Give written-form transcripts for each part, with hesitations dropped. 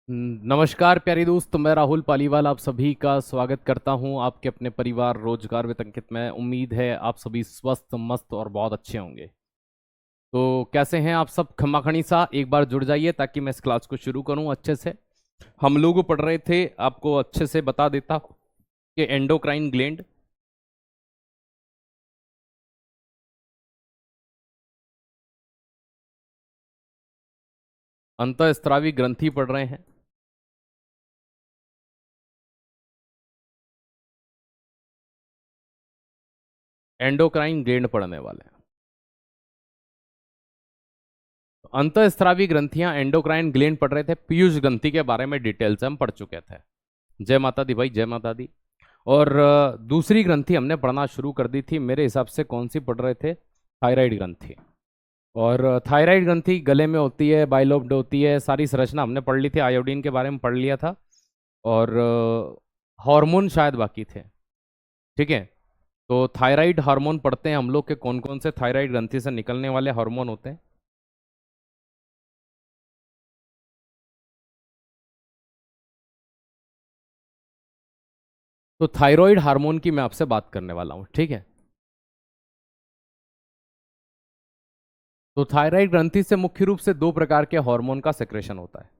नमस्कार प्यारे दोस्त, मैं राहुल पालीवाल आप सभी का स्वागत करता हूं आपके अपने परिवार रोजगार विद अंकित में। उम्मीद है आप सभी स्वस्थ मस्त और बहुत अच्छे होंगे। तो कैसे हैं आप सब? खमाखणी सा एक बार जुड़ जाइए ताकि मैं इस क्लास को शुरू करूं अच्छे से। हम लोग पढ़ रहे थे, आपको अच्छे से बता देता हूं कि एंडोक्राइन ग्लैंड, अंतःस्रावी ग्रंथि पढ़ रहे हैं। एंडोक्राइन ग्लैंड पढ़ने वाले हैं। अंतःस्रावी ग्रंथियां एंडोक्राइन ग्लैंड पढ़ रहे थे। पीयूष ग्रंथि के बारे में डिटेल से हम पढ़ चुके थे। जय माता दी भाई, जय माता दी। और दूसरी ग्रंथि हमने पढ़ना शुरू कर दी थी, मेरे हिसाब से कौन सी पढ़ रहे थे? थायराइड ग्रंथि। और थायराइड ग्रंथि गले में होती है, बाइलोब्ड होती है, सारी संरचना हमने पढ़ ली थी, आयोडीन के बारे में पढ़ लिया था। और हार्मोन शायद बाकी थे। ठीक है, तो थायराइड हार्मोन पढ़ते हैं हम लोग के कौन कौन से थायराइड ग्रंथि से निकलने वाले हार्मोन होते हैं। तो थायराइड हार्मोन की मैं आपसे बात करने वाला हूं, ठीक है। तो थायराइड ग्रंथि से मुख्य रूप से दो प्रकार के हार्मोन का सेक्रेशन होता है।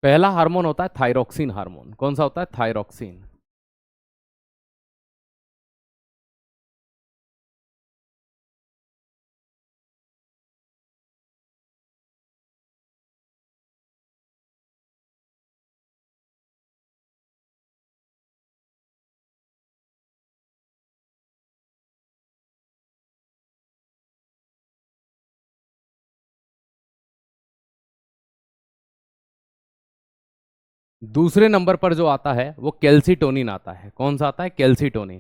पहला हार्मोन होता है थायरोक्सिन हार्मोन। कौन सा होता है? थायरोक्सिन। दूसरे नंबर पर जो आता है वो कैल्सीटोनिन आता है। कौन सा आता है? कैल्सीटोनिन।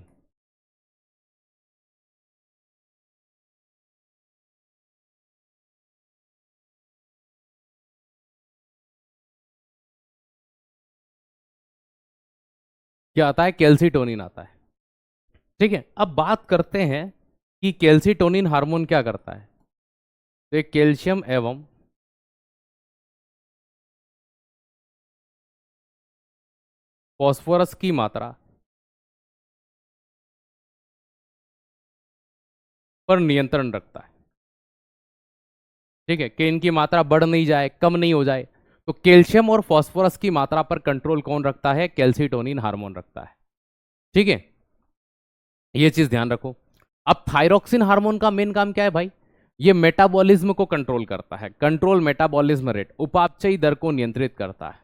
क्या आता है? कैल्सीटोनिन आता है। ठीक है, अब बात करते हैं कि कैल्सीटोनिन हार्मोन क्या करता है। तो ये कैल्शियम एवं फॉस्फोरस की मात्रा पर नियंत्रण रखता है। ठीक है, कि इनकी मात्रा बढ़ नहीं जाए, कम नहीं हो जाए। तो कैल्शियम और फॉस्फोरस की मात्रा पर कंट्रोल कौन रखता है? कैल्सीटोनिन हार्मोन रखता है। ठीक है, ये चीज ध्यान रखो। अब थायरोक्सिन हार्मोन का मेन काम क्या है भाई? ये मेटाबॉलिज्म को कंट्रोल करता है। कंट्रोल मेटाबॉलिज्म रेट, उपापचयी दर को नियंत्रित करता है।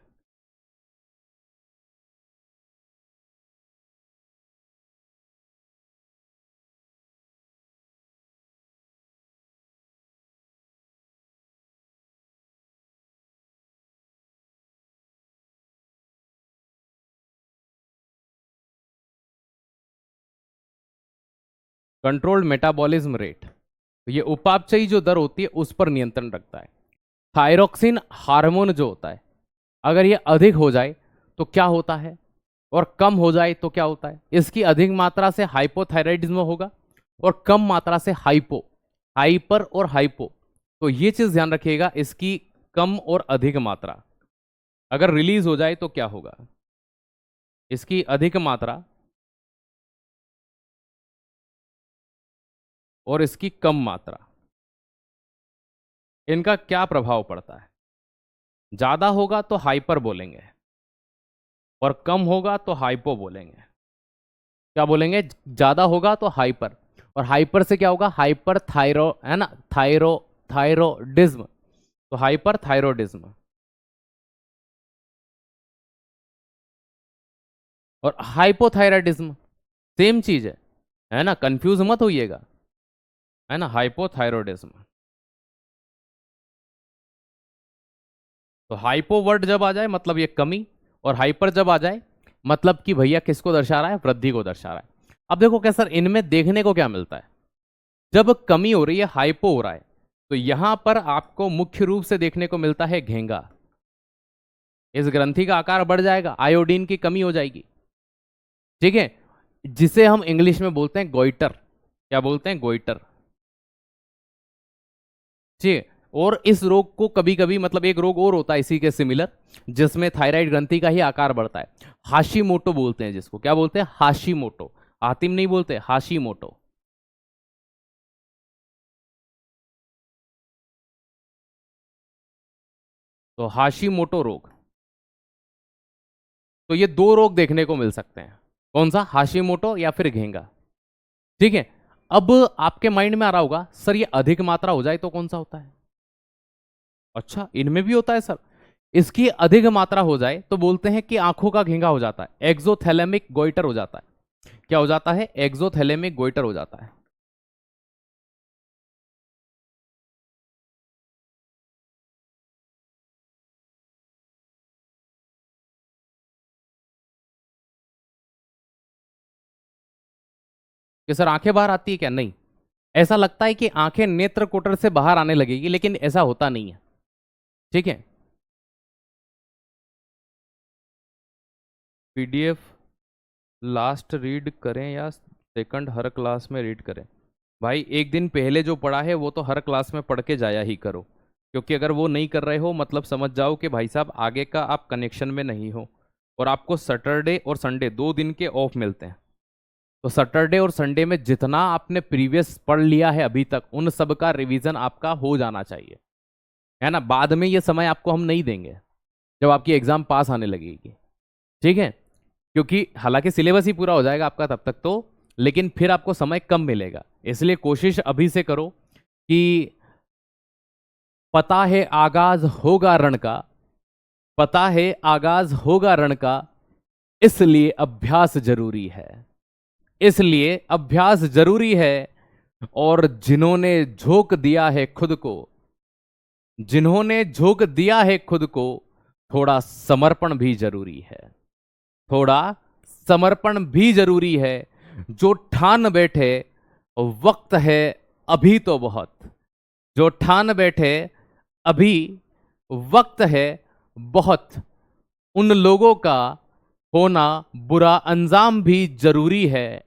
कंट्रोल्ड मेटाबॉलिज्म रेट, तो ये उपापचयी जो दर होती है उस पर नियंत्रण रखता है। थायरोक्सिन हार्मोन जो होता है, अगर ये अधिक हो जाए तो क्या होता है, और कम हो जाए तो क्या होता है? इसकी अधिक मात्रा से हाइपोथायराइडिज्म होगा, और कम मात्रा से हाइपो, हाइपर और हाइपो। तो ये चीज ध्यान रखिएगा, इसकी कम और अधिक मात्रा अगर रिलीज हो जाए तो क्या होगा? इसकी अधिक मात्रा और इसकी कम मात्रा, इनका क्या प्रभाव पड़ता है? ज्यादा होगा तो हाइपर बोलेंगे, और कम होगा तो हाइपो बोलेंगे। क्या बोलेंगे? ज्यादा होगा तो हाइपर, और हाइपर से क्या होगा? हाइपर थायरो, है ना, थायरोडिज्म। तो हाइपर थायरोडिज्म। और हाइपोथायराइडिज्म सेम चीज है ना, कंफ्यूज मत होइएगा, है ना, हाइपोथायरोडिज्म। तो हाइपो वर्ड जब आ जाए मतलब ये कमी, और हाइपर जब आ जाए मतलब कि भैया किसको दर्शा रहा है? वृद्धि को दर्शा रहा है। अब देखो क्या सर, इनमें देखने को क्या मिलता है? जब कमी हो रही है, हाइपो हो रहा है, तो यहां पर आपको मुख्य रूप से देखने को मिलता है घेंगा। इस ग्रंथि का आकार बढ़ जाएगा, आयोडीन की कमी हो जाएगी। ठीक है, जिसे हम इंग्लिश में बोलते हैं गोइटर। क्या बोलते हैं? गोइटर। ठीक है, और इस रोग को कभी कभी मतलब एक रोग और होता है इसी के सिमिलर, जिसमें थायराइड ग्रंथि का ही आकार बढ़ता है, हाशीमोटो बोलते हैं जिसको। क्या बोलते हैं? हाशीमोटो। आतिम नहीं बोलते, हाशीमोटो। तो हाशीमोटो रोग, तो ये दो रोग देखने को मिल सकते हैं। कौन सा? हाशीमोटो या फिर घेंगा। ठीक है। अब आपके माइंड में आ रहा होगा सर ये अधिक मात्रा हो जाए तो कौन सा होता है? अच्छा, इनमें भी होता है सर। इसकी अधिक मात्रा हो जाए तो बोलते हैं कि आंखों का घेंगा हो जाता है, एक्सोथैलेमिक गोइटर हो जाता है। क्या हो जाता है? एक्सोथैलेमिक गोइटर हो जाता है। कि सर आंखें बाहर आती है क्या? नहीं। ऐसा लगता है कि आंखें नेत्र कोटर से बाहर आने लगेगी, लेकिन ऐसा होता नहीं है। ठीक है। पीडीएफ लास्ट रीड करें या सेकंड हर क्लास में रीड करें? भाई एक दिन पहले जो पढ़ा है वो तो हर क्लास में पढ़ के जाया ही करो, क्योंकि अगर वो नहीं कर रहे हो मतलब समझ जाओ कि भाई साहब आगे का आप कनेक्शन में नहीं हो। और आपको सैटरडे और संडे 2 दिन के ऑफ मिलते हैं। तो सैटरडे और संडे में जितना आपने प्रीवियस पढ़ लिया है अभी तक उन सब का रिवीजन आपका हो जाना चाहिए, है ना। बाद में ये समय आपको हम नहीं देंगे जब आपकी एग्जाम पास आने लगेगी। ठीक है। क्योंकि हालांकि सिलेबस ही पूरा हो जाएगा आपका तब तक तो, लेकिन फिर आपको समय कम मिलेगा। इसलिए कोशिश अभी से करो कि पता है आगाज होगा रण का, पता है आगाज होगा रण का, इसलिए अभ्यास जरूरी है, इसलिए अभ्यास जरूरी है। और जिन्होंने झोंक दिया है खुद को, जिन्होंने झोंक दिया है खुद को, थोड़ा समर्पण भी जरूरी है, थोड़ा समर्पण भी जरूरी है। जो ठान बैठे वक्त है अभी तो बहुत, जो ठान बैठे अभी वक्त है बहुत, उन लोगों का होना बुरा अंजाम भी जरूरी है,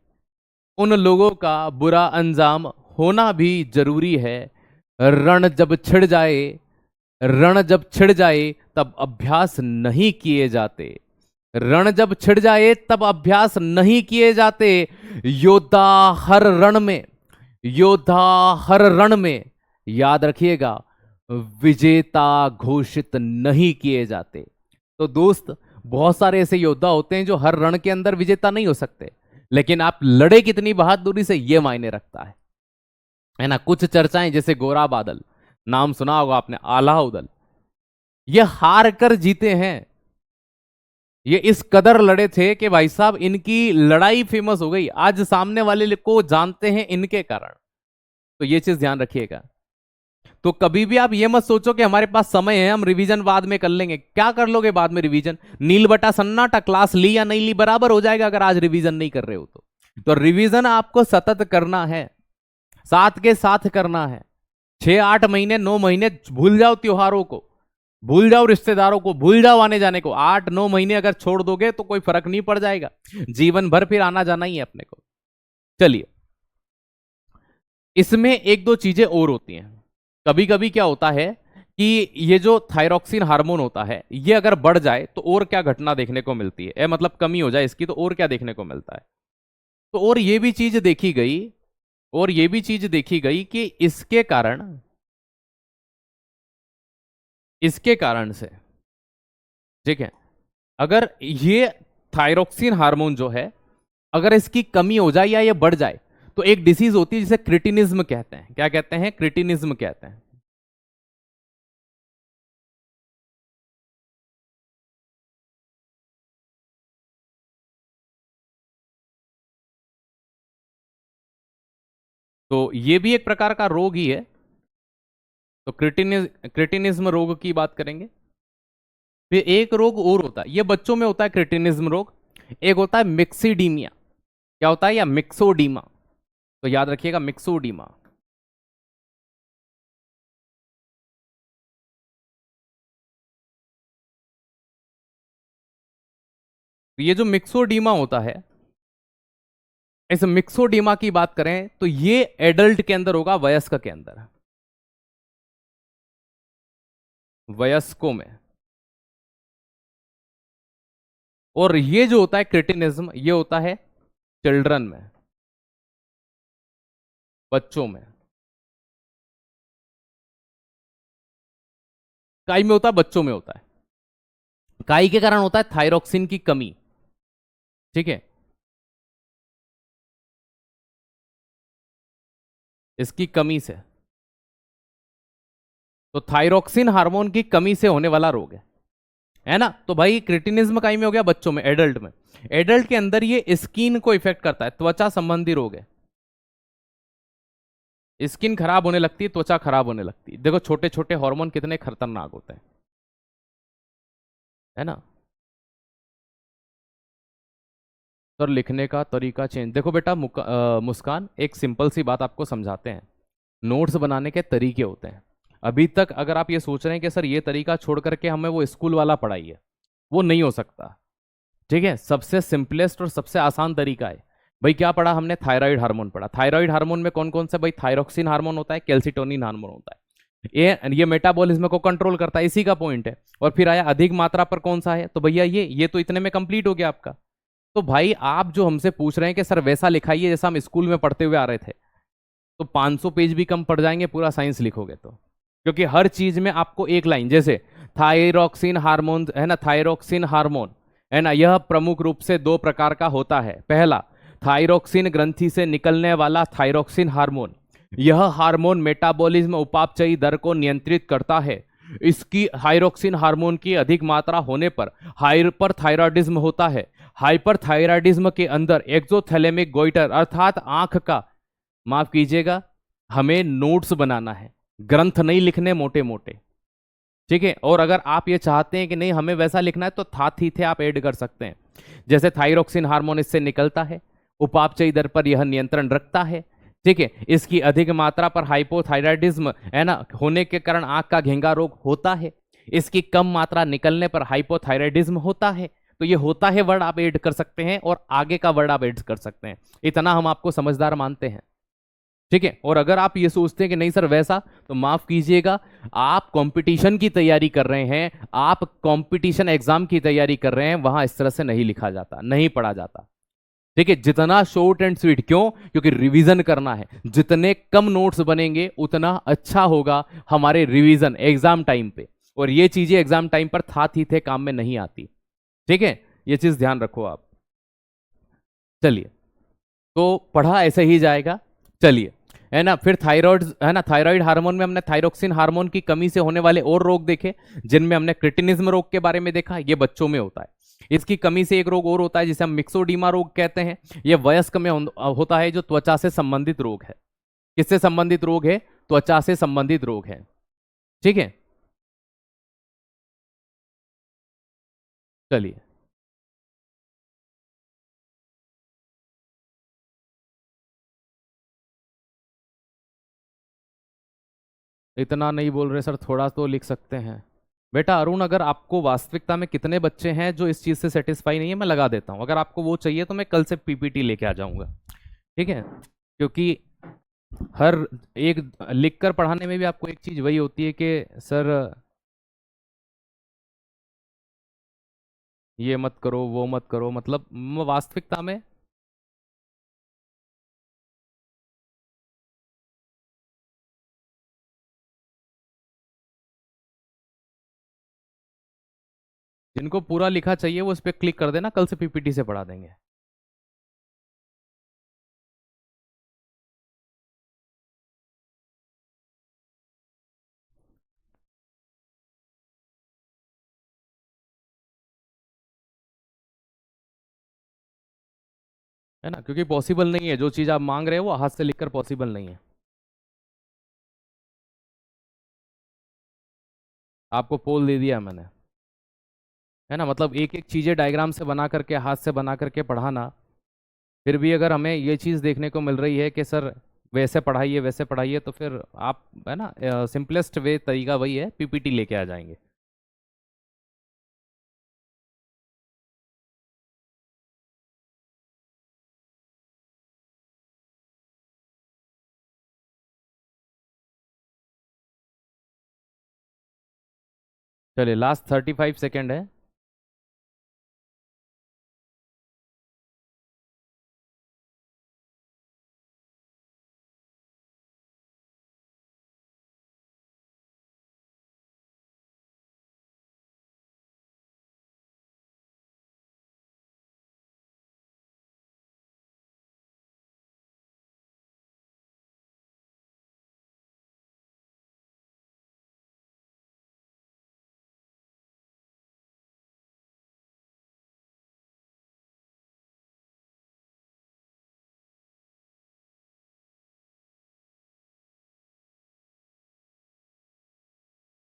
उन लोगों का बुरा अंजाम होना भी जरूरी है। रण जब छिड़ जाए, रण जब छिड़ जाए तब अभ्यास नहीं किए जाते, रण जब छिड़ जाए तब अभ्यास नहीं किए जाते। योद्धा हर रण में, योद्धा हर रण में, याद रखिएगा, विजेता घोषित नहीं किए जाते। तो दोस्त बहुत सारे ऐसे योद्धा होते हैं जो हर रण के अंदर विजेता नहीं हो सकते, लेकिन आप लड़े कितनी बहादुरी से ये मायने रखता है ना। कुछ चर्चाएं जैसे गोरा बादल, नाम सुना होगा आपने, आलाउदल, ये हार कर जीते हैं। ये इस कदर लड़े थे कि भाई साहब इनकी लड़ाई फेमस हो गई, आज सामने वाले को जानते हैं इनके कारण। तो ये चीज ध्यान रखिएगा। तो कभी भी आप ये मत सोचो कि हमारे पास समय है हम रिवीजन बाद में कर लेंगे। क्या कर लोगे बाद में रिवीजन? नील बटा सन्नाटा, क्लास ली या नहीं ली बराबर हो जाएगा अगर आज रिवीजन नहीं कर रहे हो तो रिवीजन आपको सतत करना है, साथ के साथ करना है। 6-8 महीने 9 महीने भूल जाओ त्योहारों को, भूल जाओ रिश्तेदारों को, भूल जाओ आने जाने को। 8-9 महीने अगर छोड़ दोगे तो कोई फर्क नहीं पड़ जाएगा, जीवन भर फिर आना जाना ही है अपने को। चलिए, इसमें एक दो चीजें और होती हैं। कभी कभी क्या होता है कि ये जो थायरॉक्सिन हार्मोन होता है ये अगर बढ़ जाए तो और क्या घटना देखने को मिलती है, मतलब कमी हो जाए इसकी तो और क्या देखने को मिलता है। तो और ये भी चीज देखी गई, और ये भी चीज देखी गई कि इसके कारण, इसके कारण से, ठीक है, अगर ये थायरॉक्सिन हार्मोन जो है अगर इसकी कमी हो जाए या ये बढ़ जाए तो एक डिसीज होती है जिसे क्रिटिनिज्म कहते हैं। क्या कहते हैं? क्रिटिनिज्म कहते हैं। तो ये भी एक प्रकार का रोग ही है। तो क्रिटिनिज्म रोग की बात करेंगे। फिर एक रोग और होता है, ये बच्चों में होता है क्रिटिनिज्म रोग। एक होता है मिक्सीडीमिया। क्या होता है? या मिक्सोडीमा। तो याद रखिएगा, मिक्सोडीमा। तो ये जो मिक्सोडीमा होता है, इस मिक्सोडीमा की बात करें तो ये एडल्ट के अंदर होगा, वयस्क के अंदर। वयस्कों में। और ये जो होता है क्रिटिनिज्म, ये होता है चिल्ड्रन में, बच्चों में। काई में होता है, बच्चों में होता है। काई के कारण होता है थायरोक्सिन की कमी। ठीक है, इसकी कमी से, तो थायरोक्सिन हार्मोन की कमी से होने वाला रोग है ना। तो भाई क्रिटिनिज्म काई में हो गया, बच्चों में, एडल्ट में। एडल्ट के अंदर ये स्किन को इफेक्ट करता है, त्वचा संबंधी रोग है। स्किन खराब होने लगती है, त्वचा खराब होने लगती है। देखो छोटे छोटे हार्मोन कितने खतरनाक होते हैं, है ना। तो लिखने का तरीका चेंज, देखो बेटा मुस्कान, एक सिंपल सी बात आपको समझाते हैं। नोट्स बनाने के तरीके होते हैं। अभी तक अगर आप ये सोच रहे हैं कि सर ये तरीका छोड़ करके हमें वो स्कूल वाला पढ़ाइए, वो नहीं हो सकता। ठीक है, सबसे सिंपलेस्ट और सबसे आसान तरीका है। भाई क्या पढ़ा हमने, थायराइड हार्मोन पढ़ा। थायराइड हार्मोन में कौन कौन से, भाई थायरोक्सिन हार्मोन होता है, कैल्सिटोनिन हार्मोन होता है। ये मेटाबॉलिज्म को कंट्रोल करता है, इसी का पॉइंट है। और फिर आया अधिक मात्रा पर कौन सा है, तो भैया ये तो इतने में कंप्लीट हो गया आपका। तो भाई आप जो हमसे पूछ रहे हैं कि सर वैसा लिखाइए जैसा हम स्कूल में पढ़ते हुए आ रहे थे, तो 500 पेज भी कम पड़ जाएंगे पूरा साइंस लिखोगे तो। क्योंकि हर चीज में आपको एक लाइन, जैसे थायरोक्सिन हार्मोन है ना, थायरोक्सिन हार्मोन है ना, यह प्रमुख रूप से दो प्रकार का होता है। पहला, थायरोक्सिन ग्रंथि से निकलने वाला थायरोक्सिन हार्मोन। यह हार्मोन मेटाबॉलिज्म उपापचयी दर को नियंत्रित करता है। इसकी थायरोक्सिन हार्मोन की अधिक मात्रा होने पर हाइपरथायरॉयडिज्म होता है। हाइपरथायरॉयडिज्म के अंदर एक्सोथैलेमिक गोइटर अर्थात आंख का, माफ कीजिएगा, हमें नोट्स बनाना है, ग्रंथ नहीं लिखने मोटे मोटे। ठीक है, और अगर आप ये चाहते हैं कि नहीं हमें वैसा लिखना है, तो था थी थे आप ऐड कर सकते हैं। जैसे थायरोक्सिन हार्मोन इससे निकलता है, उपापचयी दर पर यह नियंत्रण रखता है। ठीक है, इसकी अधिक मात्रा पर हाइपोथायराइडिज्म है ना होने के कारण आंख का घेंगा रोग होता है। इसकी कम मात्रा निकलने पर हाइपोथायराइडिज्म होता है। तो ये होता है वर्ड आप ऐड कर सकते हैं, और आगे का वर्ड आप ऐड कर सकते हैं। इतना हम आपको समझदार मानते हैं। ठीक है, और अगर आप ये सोचते हैं कि नहीं सर वैसा, तो माफ कीजिएगा, आप कंपटीशन की तैयारी कर रहे हैं, आप कंपटीशन एग्जाम की तैयारी कर रहे हैं, वहां इस तरह से नहीं लिखा जाता, नहीं पढ़ा जाता। ठीक है, जितना शॉर्ट एंड स्वीट, क्यों, क्योंकि रिवीजन करना है। जितने कम नोट्स बनेंगे उतना अच्छा होगा हमारे रिवीजन एग्जाम टाइम पे। और ये चीजें एग्जाम टाइम पर था थी थे काम में नहीं आती। ठीक है, ये चीज ध्यान रखो आप। चलिए, तो पढ़ा ऐसे ही जाएगा। चलिए, है ना, फिर थायराइड है ना, थायराइड हार्मोन में हमने थायरोक्सिन हार्मोन की कमी से होने वाले और रोग देखे, जिनमें हमने क्रिटिनिज्म रोग के बारे में देखा, ये बच्चों में होता है। इसकी कमी से एक रोग और होता है जिसे हम मिक्सोडीमा रोग कहते हैं। ये वयस्क में होता है, जो त्वचा से संबंधित रोग है। किससे संबंधित रोग है, त्वचा से संबंधित रोग है। ठीक है, चलिए। इतना नहीं बोल रहे सर, थोड़ा तो लिख सकते हैं। बेटा अरुण, अगर आपको वास्तविकता में कितने बच्चे हैं जो इस चीज से सेटिस्फाई नहीं है, मैं लगा देता हूं। अगर आपको वो चाहिए तो मैं कल से पीपीटी लेके आ जाऊंगा। ठीक है, क्योंकि हर एक लिख कर पढ़ाने में भी आपको एक चीज वही होती है कि सर ये मत करो वो मत करो, मतलब वास्तविकता में जिनको पूरा लिखा चाहिए वो इस पे क्लिक कर देना, कल से पीपीटी से पढ़ा देंगे। है ना, क्योंकि पॉसिबल नहीं है, जो चीज आप मांग रहे हो वो हाथ से लिखकर पॉसिबल नहीं है। आपको पोल दे दिया मैंने, है ना, मतलब एक एक चीजें डायग्राम से बना करके, हाथ से बना करके पढ़ाना। फिर भी अगर हमें ये चीज देखने को मिल रही है कि सर वैसे पढ़ाइए वैसे पढ़ाइए, तो फिर आप, है ना, सिंपलेस्ट वे तरीका वही है, पीपीटी लेके आ जाएंगे। चलिए लास्ट 35 सेकेंड है।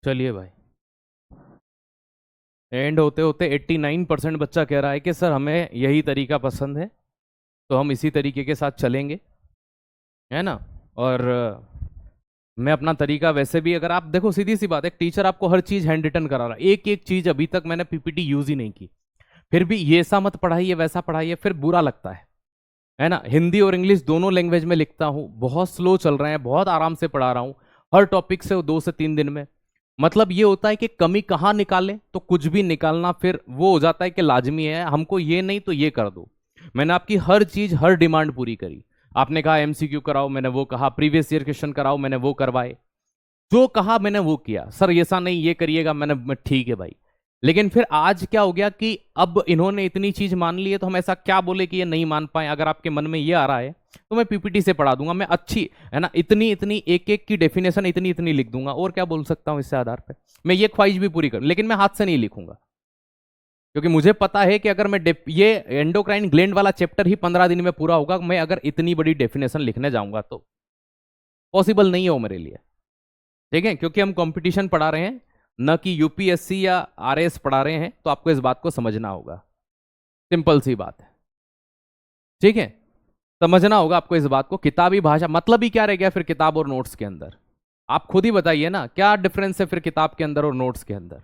चलिए भाई, एंड होते होते 89% बच्चा कह रहा है कि सर हमें यही तरीका पसंद है, तो हम इसी तरीके के साथ चलेंगे, है ना। और मैं अपना तरीका वैसे भी, अगर आप देखो सीधी सी बात है, एक टीचर आपको हर चीज हैंड रिटन करा रहा है, एक एक चीज अभी तक मैंने पीपीटी यूज ही नहीं की, फिर भी ये ऐसा मत पढ़ाइए वैसा पढ़ाइए, फिर बुरा लगता है ना। हिंदी और इंग्लिश दोनों लैंग्वेज में लिखता हूँ, बहुत स्लो चल रहे हैं, बहुत आराम से पढ़ा रहा हूँ, हर टॉपिक से 2 से 3 दिन में। मतलब ये होता है कि कमी कहाँ निकालें, तो कुछ भी निकालना फिर वो हो जाता है कि लाजमी है, हमको ये नहीं तो ये कर दो। मैंने आपकी हर चीज हर डिमांड पूरी करी। आपने कहा एमसीक्यू कराओ, मैंने वो कहा, प्रीवियस ईयर क्वेश्चन कराओ, मैंने वो करवाए, जो कहा मैंने वो किया। सर ऐसा नहीं ये करिएगा, मैंने ठीक है भाई। लेकिन फिर आज क्या हो गया कि अब इन्होंने इतनी चीज मान ली है, तो हम ऐसा क्या बोले कि ये नहीं मान पाए। अगर आपके मन में ये आ रहा है तो मैं पीपीटी से पढ़ा दूंगा, मैं अच्छी, है ना, इतनी इतनी एक एक की डेफिनेशन इतनी इतनी लिख दूंगा, और क्या बोल सकता हूं इससे आधार पे। मैं ये ख्वाहिश भी पूरी करूं, लेकिन मैं हाथ से नहीं लिखूंगा, क्योंकि मुझे पता है कि अगर मैं ये एंडोक्राइन ग्लैंड वाला चैप्टर ही 15 दिन में पूरा होगा, मैं अगर इतनी बड़ी डेफिनेशन लिखने जाऊंगा तो पॉसिबल नहीं है वो मेरे लिए। ठीक है, क्योंकि हम कंपटीशन पढ़ा रहे हैं, न कि यूपीएससी या आरएस पढ़ा रहे हैं, तो आपको इस बात को समझना होगा। सिंपल सी बात है, ठीक है, समझना होगा आपको इस बात को। किताबी भाषा मतलब ही क्या रह गया फिर किताब और नोट्स के अंदर? आप खुद ही बताइए ना, क्या डिफरेंस है फिर किताब के अंदर और नोट्स के अंदर,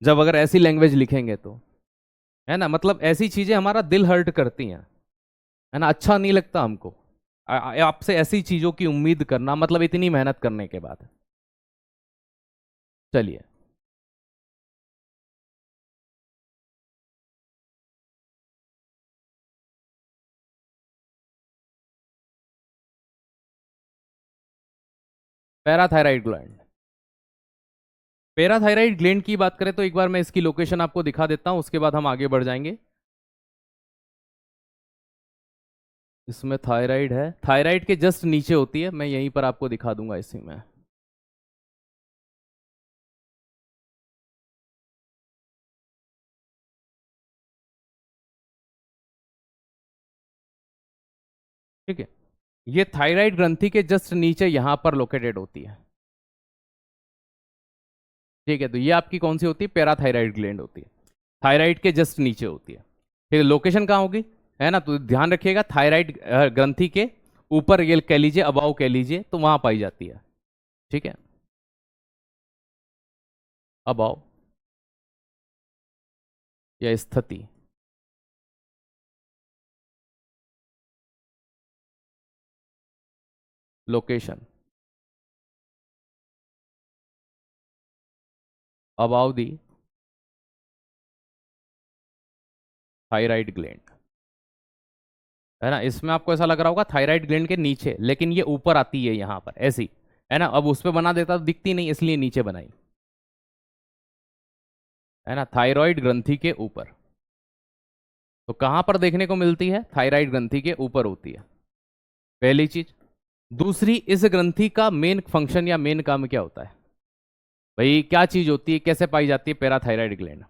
जब अगर ऐसी लैंग्वेज लिखेंगे तो, है ना। मतलब ऐसी चीजें हमारा दिल हर्ट करती हैं, है ना, अच्छा नहीं लगता हमको आपसे ऐसी चीजों की उम्मीद करना, मतलब इतनी मेहनत करने के बाद। चलिए, पैराथायराइड ग्लैंड। पैराथायराइड ग्लैंड की बात करें तो एक बार मैं इसकी लोकेशन आपको दिखा देता हूं, उसके बाद हम आगे बढ़ जाएंगे। इसमें थायराइड है, थायराइड के जस्ट नीचे होती है, मैं यहीं पर आपको दिखा दूंगा इसी में। ठीक है, ये थायराइड ग्रंथि के जस्ट नीचे यहां पर लोकेटेड होती है। ठीक है, तो ये आपकी कौन सी होती है? पैराथायराइड ग्लैंड होती है, थायराइड के जस्ट नीचे होती है। ठीक है, लोकेशन कहाँ होगी, है ना, तो ध्यान रखिएगा, थायराइड ग्रंथि के ऊपर ये कह लीजिए, अबाव कह लीजिए, तो वहां पाई जाती है। ठीक है, अबाव या स्थिति, लोकेशन, अबाव दी थायराइड ग्लैंड, है ना। इसमें आपको ऐसा लग रहा होगा थायराइड ग्लैंड के नीचे, लेकिन ये ऊपर आती है यहाँ पर ऐसी, है ना। अब उस पर बना देता तो दिखती नहीं, इसलिए नीचे बनाई, है ना, थायराइड ग्रंथि के ऊपर। तो कहां पर देखने को मिलती है? थायराइड ग्रंथि के ऊपर होती है, पहली चीज। दूसरी, इस ग्रंथि का मेन फंक्शन या मेन काम क्या होता है भाई? क्या चीज होती है, कैसे पाई जाती है पैराथायराइड ग्लैंड?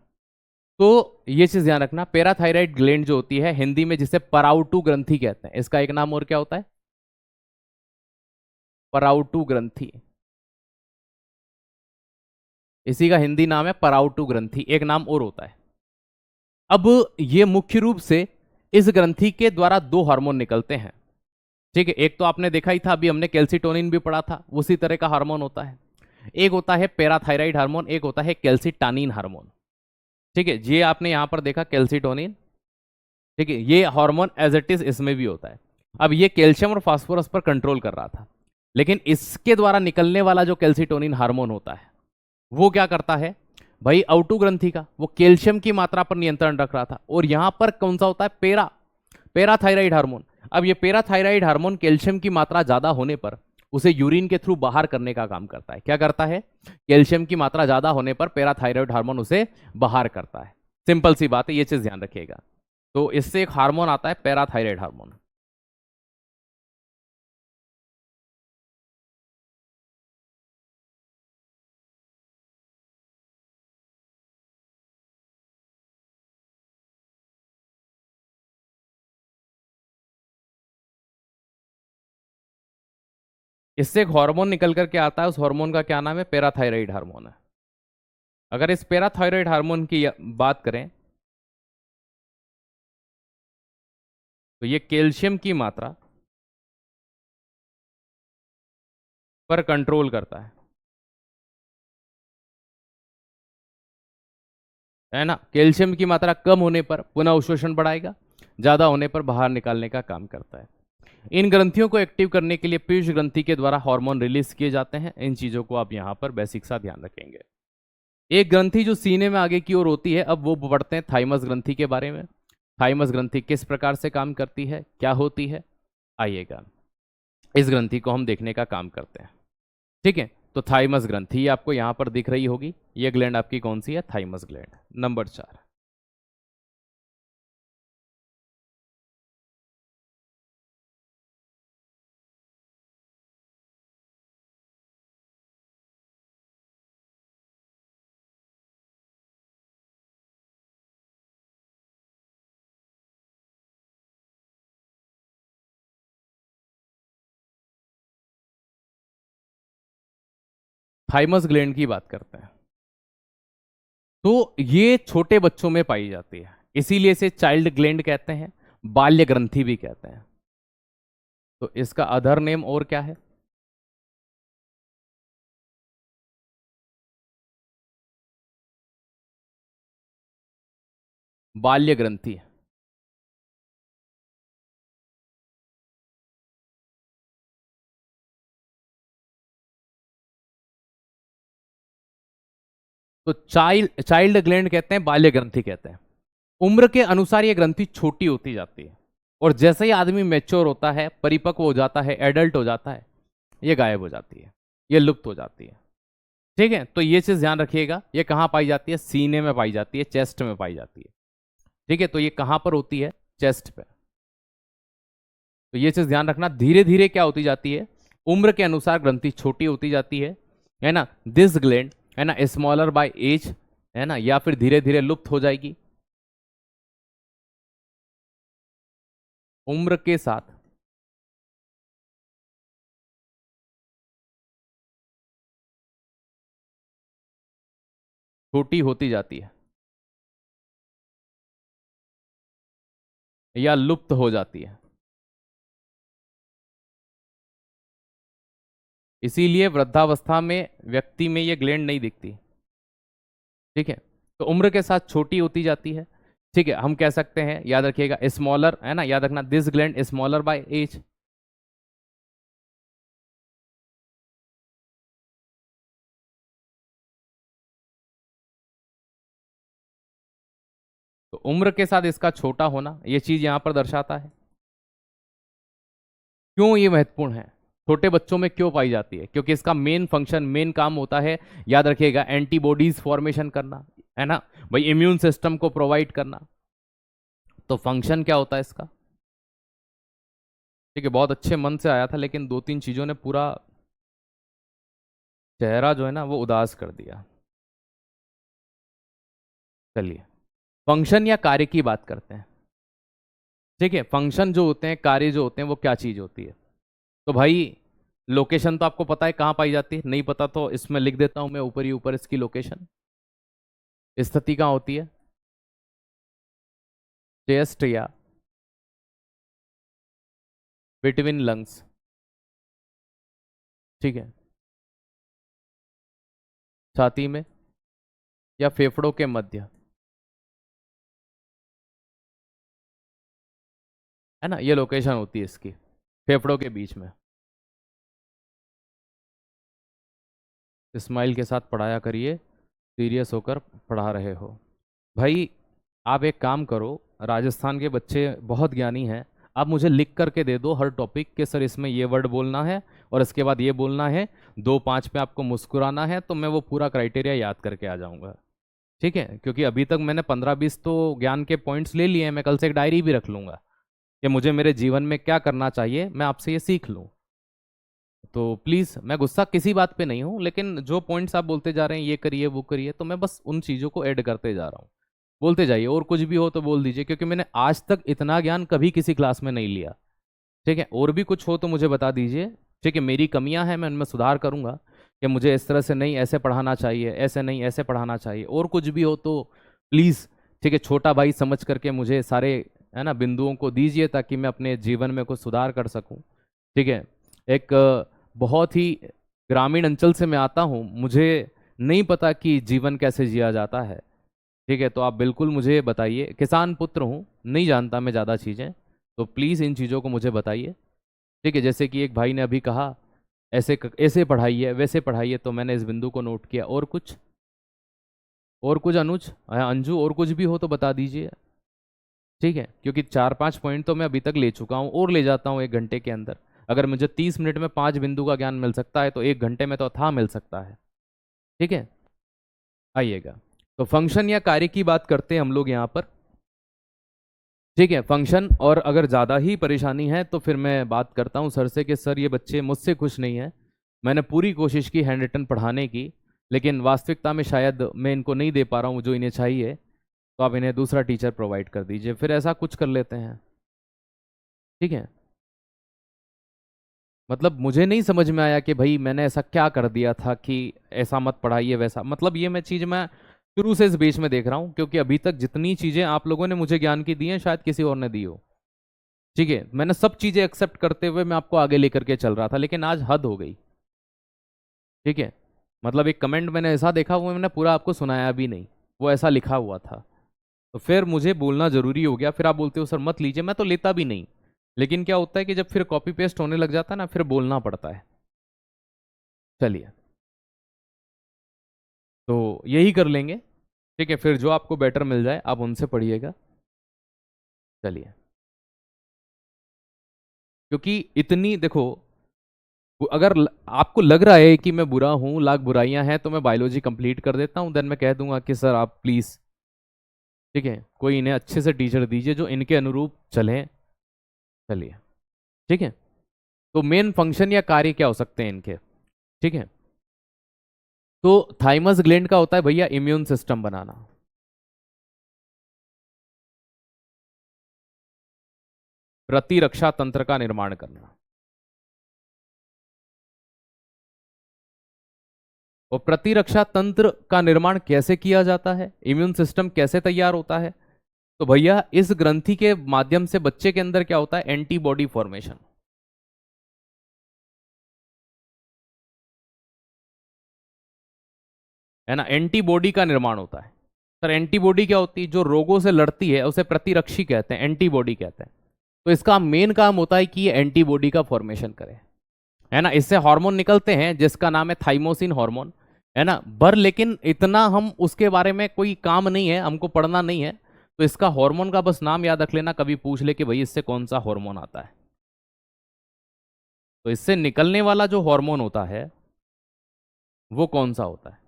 तो ये चीज ध्यान रखना, पैराथायराइड ग्लैंड जो होती है हिंदी में जिसे पराउटू ग्रंथि कहते हैं, इसका एक नाम और क्या होता है? पराउटू ग्रंथि, इसी का हिंदी नाम है पराउटू ग्रंथि, एक नाम और होता है। अब ये मुख्य रूप से इस ग्रंथि के द्वारा दो हार्मोन निकलते हैं। ठीक है, एक तो आपने देखा ही था, अभी हमने कैल्सिटोनिन भी पढ़ा था, उसी तरह का हार्मोन होता है। एक होता है पैराथायराइड हार्मोन, एक होता है कैल्सिटानिन हार्मोन। ठीक है, ये आपने यहां पर देखा कैल्सिटोनिन। ठीक है, ये हार्मोन एज इट इज इसमें भी होता है। अब ये कैल्शियम और फास्फोरस पर कंट्रोल कर रहा था, लेकिन इसके द्वारा निकलने वाला जो कैल्सिटोनिन हार्मोन होता है, वो क्या करता है? भाई आउटू ग्रंथि का, वो कैल्शियम की मात्रा पर नियंत्रण रख रहा था। और यहां पर कौन सा होता है, पेराथायराइड हार्मोन। अब ये पेराथायराइड हार्मोन कैल्शियम की मात्रा ज्यादा होने पर उसे यूरिन के थ्रू बाहर करने का काम करता है। क्या करता है, कैल्शियम की मात्रा ज्यादा होने पर पेराथायराइड हार्मोन उसे बाहर करता है। सिंपल सी बात है, ये चीज ध्यान रखिएगा। तो इससे एक हार्मोन आता है पेराथायराइड हार्मोन। इससे एक हार्मोन निकल करके आता है, उस हार्मोन का क्या नाम है, पेराथायराइड हार्मोन है। अगर इस पेराथायराइड हार्मोन की बात करें तो ये कैल्शियम की मात्रा पर कंट्रोल करता है ना। कैल्शियम की मात्रा कम होने पर पुनः अवशोषण बढ़ाएगा, ज्यादा होने पर बाहर निकालने का काम करता है। इन ग्रंथियों को एक्टिव करने के लिए पीयूष ग्रंथि के द्वारा हार्मोन रिलीज किए जाते हैं। इन चीजों को आप यहां पर बेसिक सा ध्यान रखेंगे। एक ग्रंथि जो सीने में आगे की ओर होती है, अब वो पढ़ते हैं थाइमस ग्रंथि के बारे में। थाइमस ग्रंथि किस प्रकार से काम करती है, क्या होती है, आइएगा इस ग्रंथि को हम देखने का काम करते हैं। ठीक है, तो थाइमस ग्रंथि आपको यहां पर दिख रही होगी। ये ग्लैंड आपकी कौन सी है, thymus gland. Number 4, thymus gland की बात करते हैं। तो ये छोटे बच्चों में पाई जाती है, इसीलिए इसे चाइल्ड ग्लैंड कहते हैं, बाल्य ग्रंथि भी कहते हैं। तो इसका अदर नेम और क्या है, बाल्य ग्रंथि। तो चाइल्ड चाइल्ड ग्लैंड कहते हैं, बाल्य ग्रंथि कहते हैं। उम्र के अनुसार ये ग्रंथि छोटी होती जाती है, और जैसे ही आदमी मैच्योर होता है, परिपक्व हो जाता है, एडल्ट हो जाता है, ये गायब हो जाती है, ये लुप्त हो जाती है। ठीक है, तो ये चीज ध्यान रखिएगा। ये कहाँ पाई जाती है, सीने में पाई जाती है, चेस्ट में पाई जाती है। ठीक है, तो ये कहाँ पर होती है, चेस्ट पे। तो ये चीज ध्यान रखना, धीरे धीरे क्या होती जाती है, उम्र के अनुसार ग्रंथि छोटी होती जाती है ना। दिस ग्लैंड है ना स्मॉलर बाय एज, है ना, या फिर धीरे धीरे लुप्त हो जाएगी उम्र के साथ। छोटी होती जाती है या लुप्त हो जाती है। इसीलिए वृद्धावस्था में व्यक्ति में ये ग्लैंड नहीं दिखती। ठीक है, तो उम्र के साथ छोटी होती जाती है। ठीक है, हम कह सकते हैं, याद रखिएगा, स्मॉलर, है ना, याद रखना, this gland smaller by age. तो उम्र के साथ इसका छोटा होना, ये चीज यहां पर दर्शाता है। क्यों ये महत्वपूर्ण है, छोटे बच्चों में क्यों पाई जाती है, क्योंकि इसका मेन फंक्शन, मेन काम होता है, याद रखिएगा, एंटीबॉडीज फॉर्मेशन करना, है ना भाई, इम्यून सिस्टम को प्रोवाइड करना। तो फंक्शन क्या होता है इसका। ठीक है, बहुत अच्छे मन से आया था, लेकिन दो तीन चीजों ने पूरा चेहरा जो है ना वो उदास कर दिया। चलिए, फंक्शन या कार्य की बात करते हैं। ठीक है, फंक्शन जो होते हैं, कार्य जो होते हैं, वो क्या चीज होती है। तो भाई लोकेशन तो आपको पता है कहाँ पाई जाती है, नहीं पता तो इसमें लिख देता हूं मैं ऊपर ही ऊपर इसकी लोकेशन। स्थिति कहाँ होती है, चेस्ट या बिटवीन लंग्स। ठीक है, छाती में या फेफड़ों के मध्य, है ना, ये लोकेशन होती है इसकी, फेफड़ों के बीच में। स्माइल के साथ पढ़ाया करिए, सीरियस होकर पढ़ा रहे हो। भाई आप एक काम करो, राजस्थान के बच्चे बहुत ज्ञानी हैं, आप मुझे लिख करके दे दो हर टॉपिक के, सर इसमें ये वर्ड बोलना है और इसके बाद ये बोलना है, 2-5 पे आपको मुस्कुराना है, तो मैं वो पूरा क्राइटेरिया याद करके आ जाऊंगा। ठीक है, क्योंकि अभी तक मैंने 15-20 तो ज्ञान के पॉइंट्स ले लिए हैं, मैं कल से एक डायरी भी रख लूंगा कि मुझे मेरे जीवन में क्या करना चाहिए, मैं आपसे ये सीख लूँ। तो प्लीज़, मैं गुस्सा किसी बात पे नहीं हूँ, लेकिन जो पॉइंट्स आप बोलते जा रहे हैं ये करिए वो करिए, तो मैं बस उन चीज़ों को ऐड करते जा रहा हूँ। बोलते जाइए, और कुछ भी हो तो बोल दीजिए, क्योंकि मैंने आज तक इतना ज्ञान कभी किसी क्लास में नहीं लिया। ठीक है, और भी कुछ हो तो मुझे बता दीजिए। ठीक है, मेरी कमियां हैं, मैं उनमें सुधार करूंगा कि मुझे इस तरह से नहीं ऐसे पढ़ाना चाहिए, ऐसे नहीं ऐसे पढ़ाना चाहिए, और कुछ भी हो तो प्लीज़, ठीक है, छोटा भाई समझ करके मुझे सारे, है ना, बिंदुओं को दीजिए ताकि मैं अपने जीवन में कुछ सुधार कर सकूं। ठीक है, एक बहुत ही ग्रामीण अंचल से मैं आता हूं, मुझे नहीं पता कि जीवन कैसे जिया जाता है। ठीक है, तो आप बिल्कुल मुझे बताइए, किसान पुत्र हूँ, नहीं जानता मैं ज़्यादा चीज़ें, तो प्लीज़ इन चीज़ों को मुझे बताइए। ठीक है, जैसे कि एक भाई ने अभी कहा ऐसे पढ़ाइए वैसे पढ़ाइए, तो मैंने इस बिंदु को नोट किया। और कुछ अनुज, अंजू, और कुछ भी हो तो बता दीजिए। ठीक है, क्योंकि 4-5 पॉइंट तो मैं अभी तक ले चुका हूँ और ले जाता हूँ 1 घंटे के अंदर। अगर मुझे 30 मिनट में 5 बिंदु का ज्ञान मिल सकता है तो 1 घंटे में तो अथाह मिल सकता है। ठीक है, आइएगा। तो फंक्शन या कार्य की बात करते हैं हम लोग यहाँ पर। ठीक है, फंक्शन, और अगर ज़्यादा ही परेशानी है तो फिर मैं बात करता हूँ सर से कि सर ये बच्चे मुझसे खुश नहीं हैं, मैंने पूरी कोशिश की हैंड रिटन पढ़ाने की, लेकिन वास्तविकता में शायद मैं इनको नहीं दे पा रहा हूँ जो इन्हें चाहिए, तो आप इन्हें दूसरा टीचर प्रोवाइड कर दीजिए, फिर ऐसा कुछ कर लेते हैं। ठीक है, मतलब मुझे नहीं समझ में आया कि भाई मैंने ऐसा क्या कर दिया था कि ऐसा मत पढ़ाइए वैसा, मतलब ये मैं चीज़ मैं शुरू से इस बीच में देख रहा हूँ, क्योंकि अभी तक जितनी चीज़ें आप लोगों ने मुझे ज्ञान की दी हैं शायद किसी और ने दी हो। ठीक है, मैंने सब चीजें एक्सेप्ट करते हुए मैं आपको आगे लेकर के चल रहा था, लेकिन आज हद हो गई। ठीक है, मतलब एक कमेंट मैंने ऐसा देखा हुआ, मैंने पूरा आपको सुनाया भी नहीं, वो ऐसा लिखा हुआ था, तो फिर मुझे बोलना जरूरी हो गया। फिर आप बोलते हो सर मत लीजिए, मैं तो लेता भी नहीं, लेकिन क्या होता है कि जब फिर कॉपी पेस्ट होने लग जाता है ना, फिर बोलना पड़ता है। चलिए, तो यही कर लेंगे। ठीक है, फिर जो आपको बेटर मिल जाए आप उनसे पढ़िएगा। चलिए, क्योंकि इतनी देखो, अगर आपको लग रहा है कि मैं बुरा हूं, लाख बुराइयां हैं, तो मैं बायोलॉजी कंप्लीट कर देता हूं, देन मैं कह दूंगा कि सर आप प्लीज, ठीक है, कोई इन्हें अच्छे से टीचर दीजिए जो इनके अनुरूप चले। चलिए, ठीक है, तो मेन फंक्शन या कार्य क्या हो सकते हैं इनके। ठीक है, तो थाइमस ग्लैंड का होता है भैया इम्यून सिस्टम बनाना, प्रतिरक्षा तंत्र का निर्माण करना। और प्रतिरक्षा तंत्र का निर्माण कैसे किया जाता है, इम्यून सिस्टम कैसे तैयार होता है, तो भैया इस ग्रंथि के माध्यम से बच्चे के अंदर क्या होता है, एंटीबॉडी फॉर्मेशन, है ना, एंटीबॉडी का निर्माण होता है। सर एंटीबॉडी क्या होती है, जो रोगों से लड़ती है उसे प्रतिरक्षी कहते हैं, एंटीबॉडी कहते हैं। तो इसका मेन काम होता है कि ये एंटीबॉडी का फॉर्मेशन करे, है ना, इससे हार्मोन निकलते हैं जिसका नाम है थाइमोसिन हार्मोन, है ना, पर लेकिन इतना हम उसके बारे में कोई काम नहीं है, हमको पढ़ना नहीं है, तो इसका हार्मोन का बस नाम याद रख लेना, कभी पूछ ले कि भाई इससे कौन सा हार्मोन आता है, तो इससे निकलने वाला जो हार्मोन होता है वो कौन सा होता है।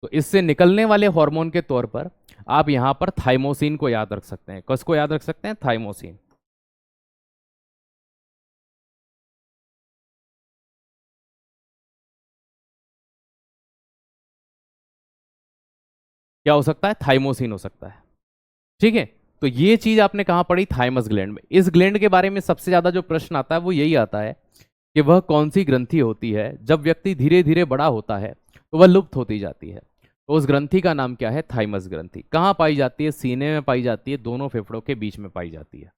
तो इससे निकलने वाले हार्मोन के तौर पर आप यहां पर थाइमोसिन को याद रख सकते हैं। किसको याद रख सकते हैं, थाइमोसिन। क्या हो सकता है, थाइमोसिन हो सकता है। ठीक है, तो ये चीज आपने कहां पढ़ी, थाइमस ग्लैंड में। इस ग्लैंड के बारे में सबसे ज्यादा जो प्रश्न आता है वो यही आता है कि वह कौन सी ग्रंथि होती है, जब व्यक्ति धीरे धीरे बड़ा होता है तो वह लुप्त होती जाती है। तो उस ग्रंथि का नाम क्या है, थाइमस ग्रंथि। कहाँ पाई जाती है, सीने में पाई जाती है, दोनों फेफड़ों के बीच में पाई जाती है।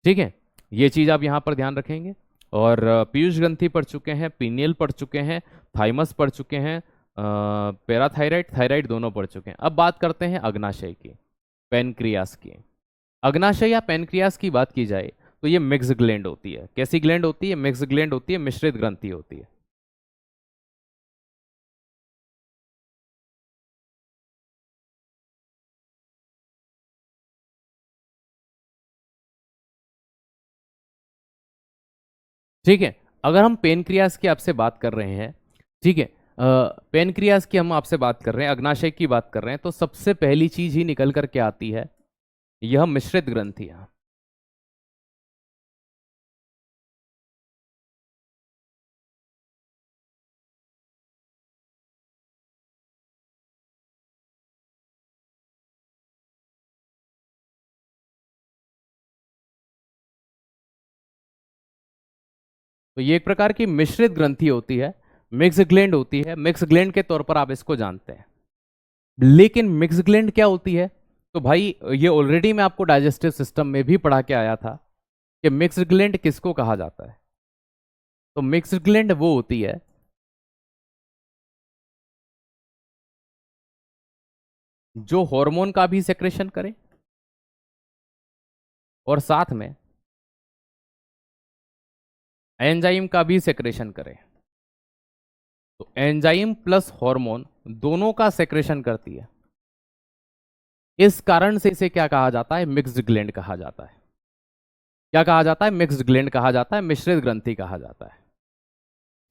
ठीक है, ये चीज आप यहाँ पर ध्यान रखेंगे। और पीयूष ग्रंथि पढ़ चुके हैं, पीनियल पढ़ चुके हैं, थाइमस पढ़ चुके हैं, पैराथायराइड थायराइड दोनों पढ़ चुके हैं। अब बात करते हैं अग्नाशय की, पेनक्रियास की। अग्नाशय या पेनक्रियास की बात की जाए तो ये मिक्स ग्लैंड होती है। कैसी ग्लैंड होती है, मिक्स ग्लैंड होती है, मिश्रित ग्रंथि होती है। ठीक है। अगर हम पेनक्रियास की आपसे बात कर रहे हैं, ठीक है, पेनक्रियास की हम आपसे बात कर रहे हैं, अग्नाशय की बात कर रहे हैं, तो सबसे पहली चीज ही निकल करके आती है यह मिश्रित ग्रंथियां। तो ये एक प्रकार की मिश्रित ग्रंथि होती है, मिक्स ग्लैंड होती है, मिक्स ग्लैंड के तौर पर आप इसको जानते हैं। लेकिन मिक्स ग्लैंड क्या होती है? तो भाई ये ऑलरेडी मैं आपको डाइजेस्टिव सिस्टम में भी पढ़ा के आया था कि मिक्स ग्लैंड किसको कहा जाता है। तो मिक्स ग्लैंड वो होती है जो हार्मोन का भी सेक्रेशन करे और साथ में एंजाइम का भी सेक्रेशन करे। तो एंजाइम प्लस हार्मोन दोनों का सेक्रेशन करती है। इस कारण से इसे क्या कहा जाता है? मिक्स्ड ग्लैंड कहा जाता है। क्या कहा जाता है? मिक्स्ड ग्लैंड कहा जाता है, मिश्रित ग्रंथि कहा जाता है।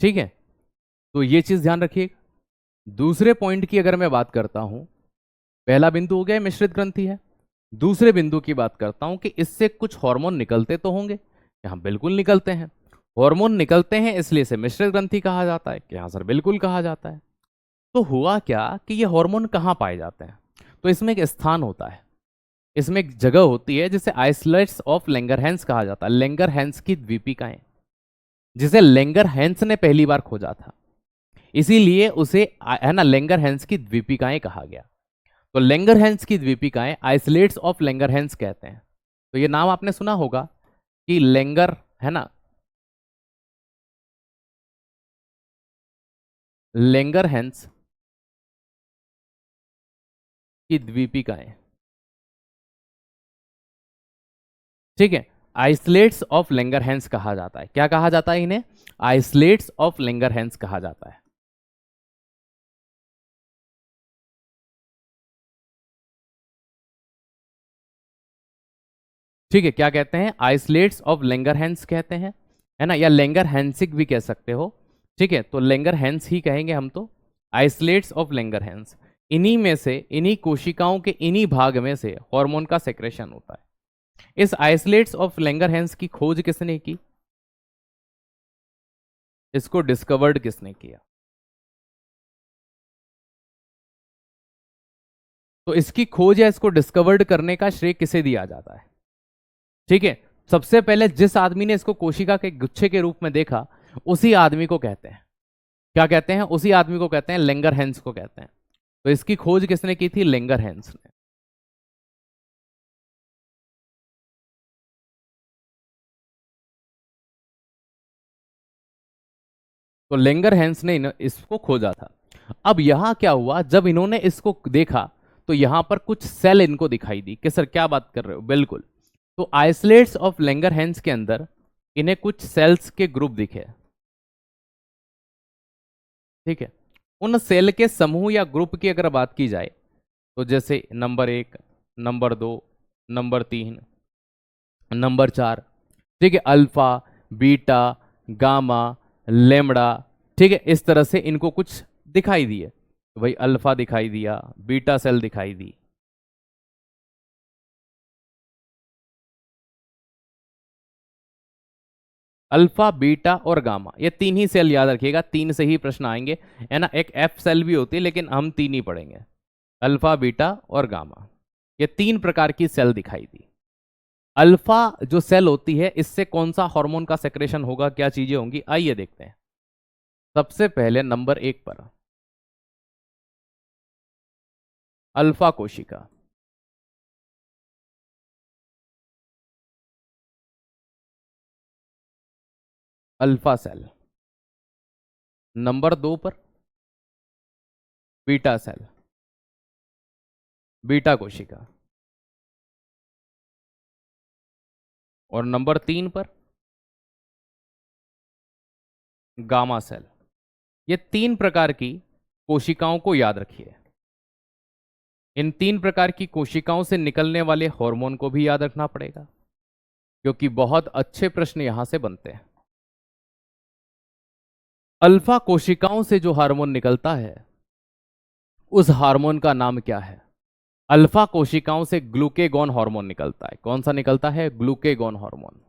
ठीक है, तो ये चीज ध्यान रखिए। दूसरे पॉइंट की अगर मैं बात करता हूं, पहला बिंदु हो गया मिश्रित ग्रंथि है। दूसरे बिंदु की बात करता हूं कि इससे कुछ हार्मोन निकलते तो होंगे। यहां बिल्कुल निकलते हैं। हार्मोन निकलते हैं इसलिए इसे मिश्रित ग्रंथि कहा जाता है। कि हाँ सर, बिल्कुल कहा जाता है। तो हुआ क्या कि ये हार्मोन कहाँ पाए जाते हैं? तो इसमें एक स्थान होता है, इसमें एक जगह होती है जिसे आइसोलेट्स ऑफ लैंगरहैंस कहा जाता है। लैंगरहैंस की द्वीपिकाएं, जिसे लैंगरहैंस ने पहली बार खोजा था, इसीलिए उसे है ना लैंगरहैंस की द्वीपिकाएं कहा गया। तो लैंगरहैंस की द्वीपिकाएं आइसोलेट्स ऑफ लैंगरहैंस कहते हैं। तो ये नाम आपने सुना होगा कि लैंगर, है ना, लैंगरहैंस की द्वीपिकाएं। ठीक है, आइसोलेट्स ऑफ लैंगरहैंस कहा जाता है। क्या कहा जाता है इन्हें? आइसोलेट्स ऑफ लैंगरहैंस कहा जाता है। ठीक है, क्या कहते हैं? आइसोलेट्स ऑफ लैंगरहैंस कहते हैं, है ना, या लैंगरहैंसिक भी कह सकते हो। ठीक है, तो लैंगरहैंस ही कहेंगे हम तो। आइसोलेट्स ऑफ लैंगरहैंस, इन्हीं में से, इन्हीं कोशिकाओं के इन्हीं भाग में से हार्मोन का सेक्रेशन होता है। इस आइसोलेट्स ऑफ लैंगरहैंस की खोज किसने की? इसको डिस्कवर्ड किसने किया? तो इसकी खोज या इसको डिस्कवर्ड करने का श्रेय किसे दिया जाता है? ठीक है, सबसे पहले जिस आदमी ने इसको कोशिका के गुच्छे के रूप में देखा, उसी आदमी को कहते हैं, क्या कहते हैं? उसी आदमी को कहते हैं लैंगरहैंस को कहते हैं। तो इसकी खोज किसने की थी? लैंगरहैंस ने। तो लैंगरहैंस ने इसको खोजा था। अब यहां क्या हुआ, जब इन्होंने इसको देखा तो यहां पर कुछ सेल इनको दिखाई दी कि सर क्या बात कर रहे हो, बिल्कुल। तो आइसोलेट्स ऑफ लैंगरहैंस के अंदर इन्हें कुछ सेल्स के ग्रुप दिखे। ठीक है, उन सेल के समूह या ग्रुप की अगर बात की जाए, तो जैसे नंबर 1, नंबर 2, नंबर 3, नंबर 4, ठीक है, अल्फा, बीटा, गामा, लेमड़ा, ठीक है, इस तरह से इनको कुछ दिखाई दिए। तो भाई अल्फा दिखाई दिया, बीटा सेल दिखाई दी। अल्फा, बीटा और गामा, ये तीन ही सेल याद रखिएगा, तीन से ही प्रश्न आएंगे, है ना। एक एफ सेल भी होती है लेकिन हम तीन ही पढ़ेंगे, अल्फा, बीटा और गामा। ये तीन प्रकार की सेल दिखाई दी। अल्फा जो सेल होती है, इससे कौन सा हार्मोन का सेक्रेशन होगा, क्या चीजें होंगी, आइए देखते हैं। सबसे पहले नंबर 1 पर अल्फा कोशिका, अल्फा सेल। नंबर 2 पर बीटा सेल, बीटा कोशिका। और नंबर 3 पर गामा सेल। ये तीन प्रकार की कोशिकाओं को याद रखिए। इन तीन प्रकार की कोशिकाओं से निकलने वाले हार्मोन को भी याद रखना पड़ेगा, क्योंकि बहुत अच्छे प्रश्न यहां से बनते हैं। अल्फा कोशिकाओं से जो हार्मोन निकलता है उस हार्मोन का नाम क्या है? अल्फा कोशिकाओं से ग्लूकेगॉन हार्मोन निकलता है। कौन सा निकलता है? Glucagon hormone.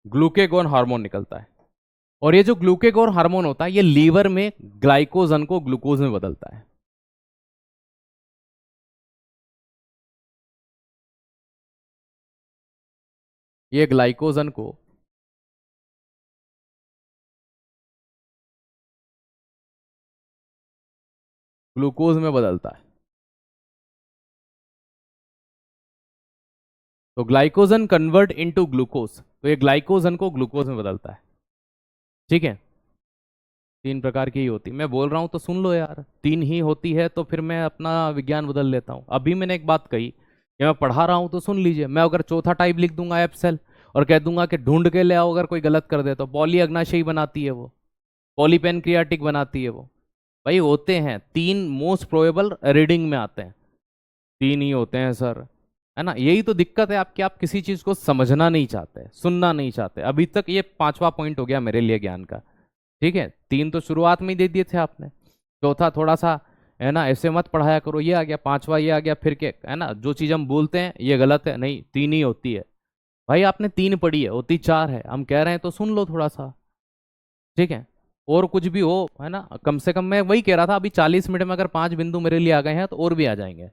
ग्लूकेगॉन हार्मोन निकलता है। और ये जो ग्लूकेगॉन हार्मोन होता है ये लीवर में ग्लाइकोजन को ग्लूकोज में बदलता है। ये ग्लाइकोजन को ग्लूकोज में बदलता है। तो ग्लाइकोजन कन्वर्ट इनटू ग्लूकोज, तो ये ग्लाइकोजन को ग्लूकोज में बदलता है। ठीक है। तीन प्रकार की ही होती, मैं बोल रहा हूं तो सुन लो यार, तीन ही होती है तो फिर मैं अपना विज्ञान बदल लेता हूं। अभी मैंने एक बात कही कि मैं पढ़ा रहा हूं तो सुन लीजिए। मैं अगर चौथा टाइप लिख दूंगा एप्सेल और कह दूंगा कि ढूंढ के ले आओ, अगर कोई गलत कर दे तो पॉली अग्नाशयी बनाती है वो, पॉलीपेनक्रियाटिक बनाती है वो। भाई होते हैं तीन, मोस्ट प्रोबेबल रीडिंग में आते हैं तीन ही होते हैं सर, है ना। यही तो दिक्कत है आपकी, आप किसी चीज को समझना नहीं चाहते, सुनना नहीं चाहते। अभी तक ये पांचवा पॉइंट हो गया मेरे लिए ज्ञान का। ठीक है, तीन तो शुरुआत में ही दे दिए थे आपने, चौथा थोड़ा सा, है ना, ऐसे मत पढ़ाया करो, ये आ गया पांचवा, ये आ गया, फिर के, है ना, जो चीज हम बोलते हैं ये गलत है, नहीं तीन ही होती है। भाई आपने तीन पढ़ी है, होती चार है, हम कह रहे हैं तो सुन लो थोड़ा सा। ठीक है। और कुछ भी हो, है ना, कम से कम मैं वही कह रहा था, अभी 40 मिनट में अगर 5 बिंदु मेरे लिए आ गए हैं तो और भी आ जाएंगे।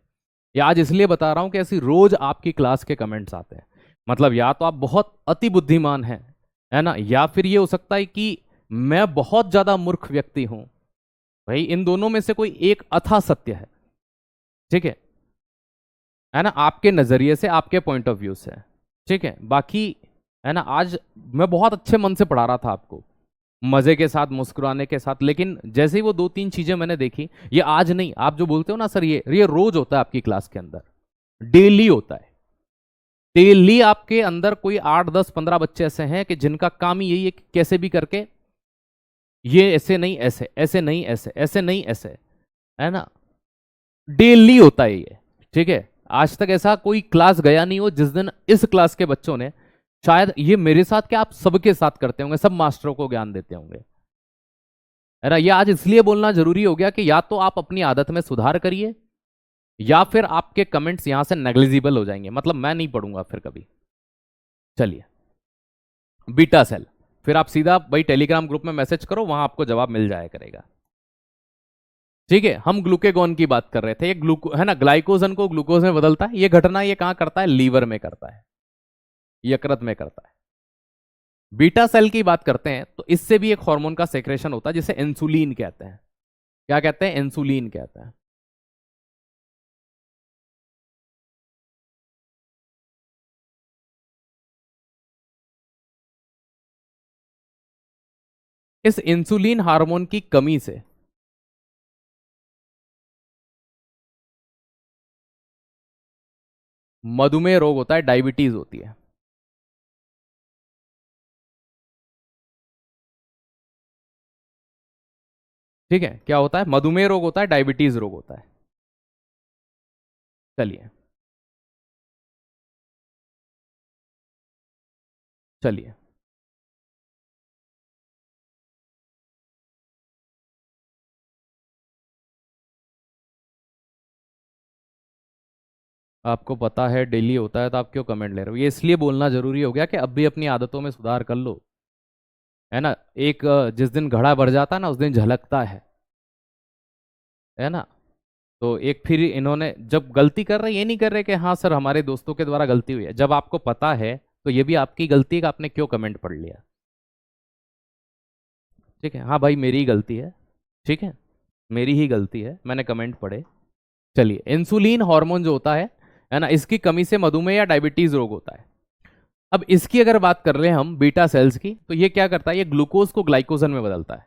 ये आज इसलिए बता रहा हूं कि ऐसी रोज आपकी क्लास के कमेंट्स आते हैं, मतलब या तो आप बहुत अति बुद्धिमान हैं, है ना, या फिर ये हो सकता है कि मैं बहुत ज्यादा मूर्ख व्यक्ति हूं। भाई इन दोनों में से कोई एक अथा सत्य है। ठीक है ना, आपके नजरिए से, आपके पॉइंट ऑफ व्यू से। ठीक है, बाकी, है ना, आज मैं बहुत अच्छे मन से पढ़ा रहा था आपको, मजे के साथ, मुस्कुराने के साथ, लेकिन जैसे ही वो दो तीन चीजें मैंने देखी, ये आज नहीं, आप जो बोलते हो ना सर, ये रोज होता है आपकी क्लास के अंदर, डेली होता है। डेली आपके अंदर कोई 8 10 15 बच्चे ऐसे हैं कि जिनका काम ही यही है कि कैसे भी करके ये ऐसे नहीं ऐसे, ऐसे नहीं ऐसे, ऐसे नहीं ऐसे, है ना, डेली होता है ये। ठीक है, आज तक ऐसा कोई क्लास गया नहीं हो जिस दिन इस क्लास के बच्चों ने, शायद ये मेरे साथ क्या आप सबके साथ करते होंगे, सब मास्टरों को ज्ञान देते होंगे, है ना। ये आज इसलिए बोलना जरूरी हो गया कि या तो आप अपनी आदत में सुधार करिए, या फिर आपके कमेंट्स यहां से नेग्लिजिबल हो जाएंगे, मतलब मैं नहीं पढ़ूंगा फिर कभी। चलिए, बीटा सेल, फिर आप सीधा भाई टेलीग्राम ग्रुप में मैसेज करो, वहां आपको जवाब मिल जाया करेगा। ठीक है, हम ग्लूकेगॉन की बात कर रहे थे, ये ग्लूको, है ना, ग्लाइकोजन को ग्लूकोज में बदलता है। ये घटना ये कहां करता है? लीवर में करता है, यकृत में करता है। बीटा सेल की बात करते हैं तो इससे भी एक हार्मोन का सेक्रेशन होता है जिसे इंसुलिन कहते हैं। क्या कहते हैं? इंसुलिन कहते हैं। इस इंसुलिन हार्मोन की कमी से मधुमेह रोग होता है, डायबिटीज होती है। ठीक है, क्या होता है? मधुमेह रोग होता है, डायबिटीज रोग होता है। चलिए, चलिए, आपको पता है डेली होता है तो आप क्यों कमेंट ले रहे हो? ये इसलिए बोलना जरूरी हो गया कि अब भी अपनी आदतों में सुधार कर लो, है ना। एक जिस दिन घड़ा भर जाता है ना, उस दिन झलकता है ना। तो एक फिर इन्होंने जब गलती कर रहे, ये नहीं कर रहे कि हाँ सर हमारे दोस्तों के द्वारा गलती हुई है, जब आपको पता है तो ये भी आपकी गलती है कि आपने क्यों कमेंट पढ़ लिया। ठीक है, हाँ भाई मेरी ही गलती है। ठीक है, मेरी ही गलती है, मैंने कमेंट पढ़े। चलिए, इंसुलिन हार्मोन जो होता है ना, इसकी कमी से मधुमेह या डायबिटीज रोग होता है। अब इसकी अगर बात कर रहे हैं हम बीटा सेल्स की, तो ये क्या करता है? ये ग्लूकोज को ग्लाइकोजन में बदलता है।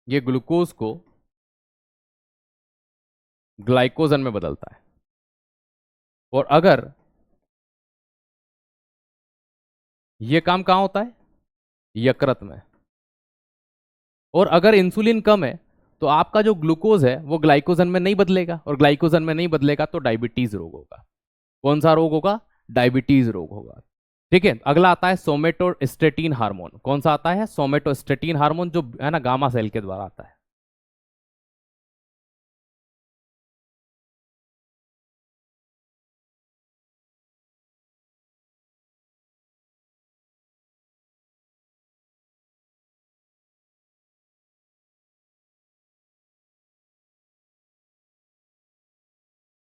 ये ग्लूकोज को ग्लाइकोजन में बदलता है। और अगर ये काम कहाँ होता है, यकृत में। और अगर इंसुलिन कम है तो आपका जो ग्लूकोज है वो ग्लाइकोजन में नहीं बदलेगा, और ग्लाइकोजन में नहीं बदलेगा तो डायबिटीज रोग होगा। कौन सा रोग होगा, डायबिटीज रोग होगा। ठीक है, अगला आता है सोमेटोस्टेटिन हार्मोन। कौन सा आता है, सोमेटोस्टेटिन हार्मोन, जो है ना गामा सेल के द्वारा आता है।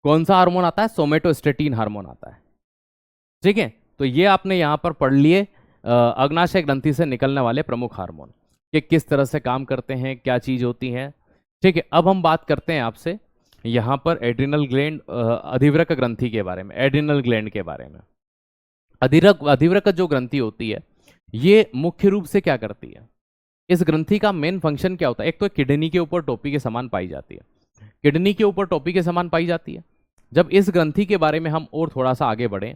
कौन सा हार्मोन आता है, सोमेटोस्टेटिन हार्मोन आता है। ठीक है, तो ये आपने यहां पर पढ़ लिए अग्नाशय ग्रंथि से निकलने वाले प्रमुख हार्मोन कि किस तरह से काम करते हैं, क्या चीज होती है। ठीक है, अब हम बात करते हैं आपसे यहां पर एड्रिनल ग्लैंड, अधिवृक्क ग्रंथि के बारे में, एड्रिनल ग्लैंड के बारे में। अधिवृक्क जो ग्रंथि होती है ये मुख्य रूप से क्या करती है, इस ग्रंथि का मेन फंक्शन क्या होता है। एक तो किडनी के ऊपर टोपी के समान पाई जाती है, किडनी के ऊपर टोपी के समान पाई जाती है। जब इस ग्रंथि के बारे में हम और थोड़ा सा आगे बढ़ें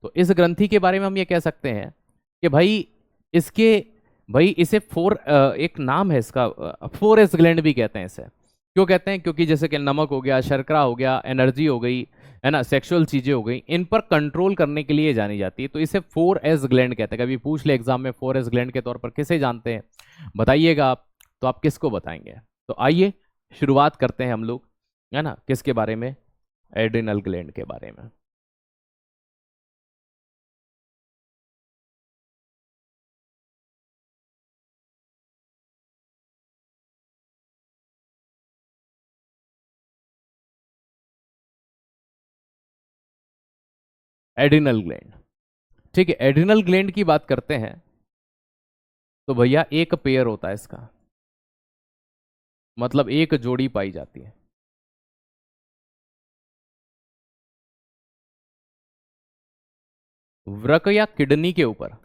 तो इस ग्रंथि के बारे में हम ये कह सकते हैं कि भाई इसके, भाई इसे एक नाम है इसका, 4S ग्लैंड भी कहते हैं इसे। क्यों कहते हैं, क्योंकि जैसे कि नमक हो गया, शर्करा हो गया, एनर्जी हो गई, है ना, सेक्सुअल चीजें हो गई, इन पर कंट्रोल करने के लिए जानी जाती है, तो इसे 4S ग्लैंड कहते हैं। कभी पूछ ले एग्जाम में 4S ग्लैंड के तौर पर किसे जानते हैं, बताइएगा आप, तो आप किसको बताएंगे। तो आइए शुरुआत करते हैं हम लोग, है ना, किसके बारे में, एड्रिनल ग्लैंड के बारे में। एड्रिनल ग्लैंड, ठीक है, एड्रिनल ग्लैंड की बात करते हैं तो भैया एक पेयर होता है इसका, मतलब एक जोड़ी पाई जाती है। वृक या किडनी के ऊपर,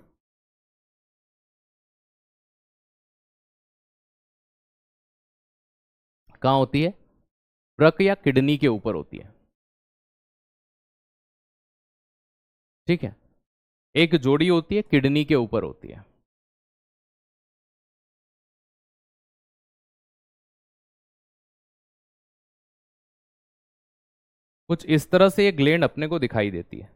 कहाँ होती है, वृक या किडनी के ऊपर होती है। ठीक है, एक जोड़ी होती है, किडनी के ऊपर होती है। कुछ इस तरह से ये ग्लैंड अपने को दिखाई देती है।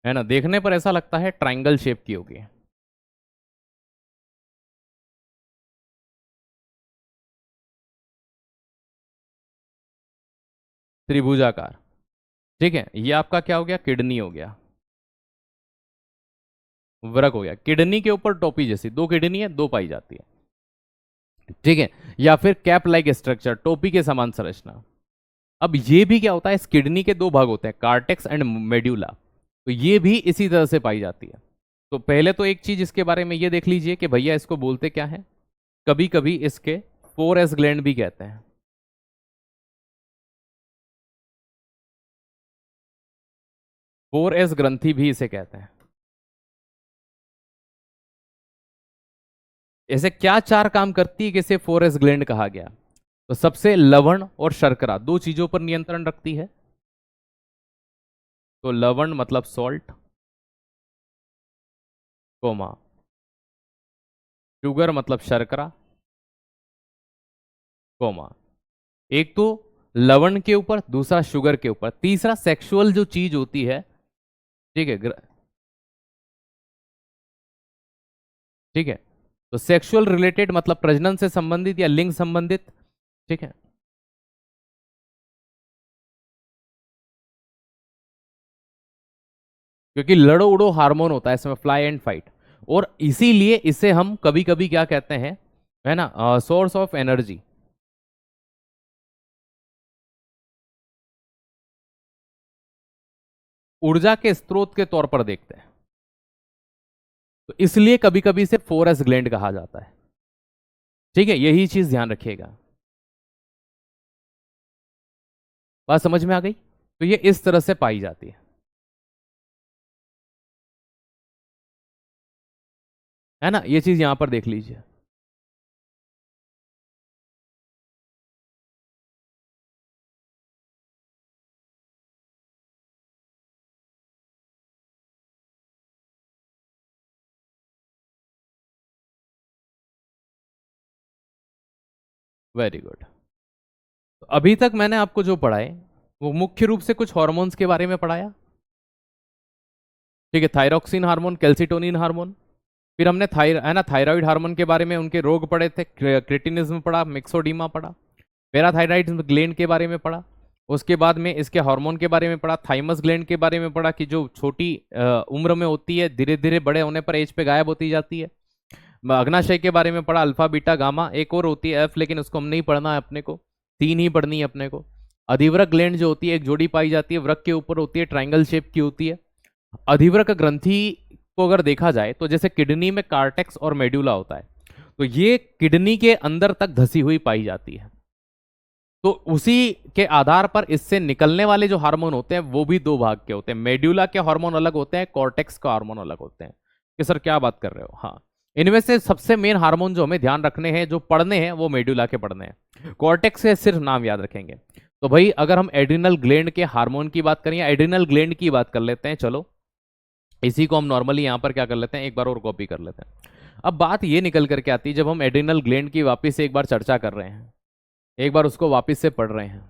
है ना, देखने पर ऐसा लगता है ट्रायंगल शेप की होगी। त्रिभुजाकार। ठीक है, ये आपका क्या हो गया, किडनी हो गया, वृक हो गया। किडनी के ऊपर टोपी जैसी दो किडनी है, दो पाई जाती है। ठीक है, या फिर कैप लाइक स्ट्रक्चर, टोपी के समान संरचना। अब ये भी क्या होता है, इस किडनी के दो भाग होते हैं, कार्टेक्स एंड मेड्यूला, तो ये भी इसी तरह से पाई जाती है। तो पहले तो एक चीज इसके बारे में ये देख लीजिए कि भैया इसको बोलते क्या है, कभी कभी इसके 4S ग्लैंड भी कहते हैं। 4S ग्रंथि भी इसे कहते हैं। ऐसे क्या चार काम करती है कि इसे 4S ग्लैंड कहा गया, तो सबसे लवण और शर्करा दो चीजों पर नियंत्रण रखती है। तो लवण मतलब सॉल्ट, कोमा, शुगर मतलब शर्करा, कोमा। एक तो लवण के ऊपर, दूसरा शुगर के ऊपर, तीसरा सेक्सुअल जो चीज होती है। ठीक है, ठीक है, तो सेक्सुअल रिलेटेड मतलब प्रजनन से संबंधित या लिंग संबंधित। ठीक है, क्योंकि लड़ो उड़ो हार्मोन होता है इसमें, फ्लाई एंड फाइट, और इसीलिए इसे हम कभी कभी क्या कहते हैं, है ना, सोर्स ऑफ एनर्जी, ऊर्जा के स्रोत के तौर पर देखते हैं। तो इसलिए कभी कभी इसे 4S ग्लैंड कहा जाता है। ठीक है, यही चीज ध्यान रखिएगा। बात समझ में आ गई, तो ये इस तरह से पाई जाती है ना, ये चीज यहां पर देख लीजिए। Very good. अभी तक मैंने आपको जो पढ़ाए वो मुख्य रूप से कुछ हॉर्मोन्स के बारे में पढ़ाया, ठीक है, थायरोक्सिन हार्मोन, कैल्सिटोनिन हार्मोन, फिर हमने है ना थायराइड हार्मोन के बारे में उनके रोग पढ़े थे, क्रेटिनिज्म पढ़ा, मिक्सोडीमा पढ़ा, पैराथायराइड ग्लैंड के बारे में पढ़ा, उसके बाद में इसके हार्मोन के बारे में पढ़ा, थाइमस ग्लैंड के बारे में पढ़ा कि जो छोटी उम्र में होती है, धीरे धीरे बड़े होने पर एज पे गायब होती जाती है। अग्नाशय के बारे में पढ़ा, अल्फा बीटा गामा, एक और होती है एफ, लेकिन उसको हम नहीं पढ़ना है, अपने को 3 ही पढ़नी है अपने को। अधिवृक ग्लैंड जो होती है एक जोड़ी पाई जाती है, वृक के ऊपर होती है, ट्राइंगल शेप की होती है। अधिवृक ग्रंथि को अगर देखा जाए तो जैसे किडनी में कार्टेक्स और मेड्यूला होता है, तो ये किडनी के अंदर तक धसी हुई पाई जाती है। तो उसी के आधार पर इससे निकलने वाले जो हार्मोन होते हैं वो भी 2 भाग के होते हैं। मेड्यूला के हार्मोन अलग होते हैं, कॉर्टेक्स का हार्मोन अलग होते हैं। कि सर क्या बात कर रहे हो? हाँ, इनमें से सबसे मेन हार्मोन जो हमें ध्यान रखने हैं, जो पढ़ने हैं, वो मेड्यूला के पढ़ने हैं। कॉर्टेक्स से सिर्फ नाम याद रखेंगे। तो भाई अगर हम एड्रिनल ग्लैंड के हार्मोन की बात करें या एड्रिनल ग्लैंड की बात कर लेते हैं, चलो इसी को हम नॉर्मली यहां पर क्या कर लेते हैं, एक बार और कॉपी कर लेते हैं। अब बात ये निकल करके आती है, जब हम एड्रिनल ग्लैंड की वापस से एक बार चर्चा कर रहे हैं, एक बार उसको वापस से पढ़ रहे हैं,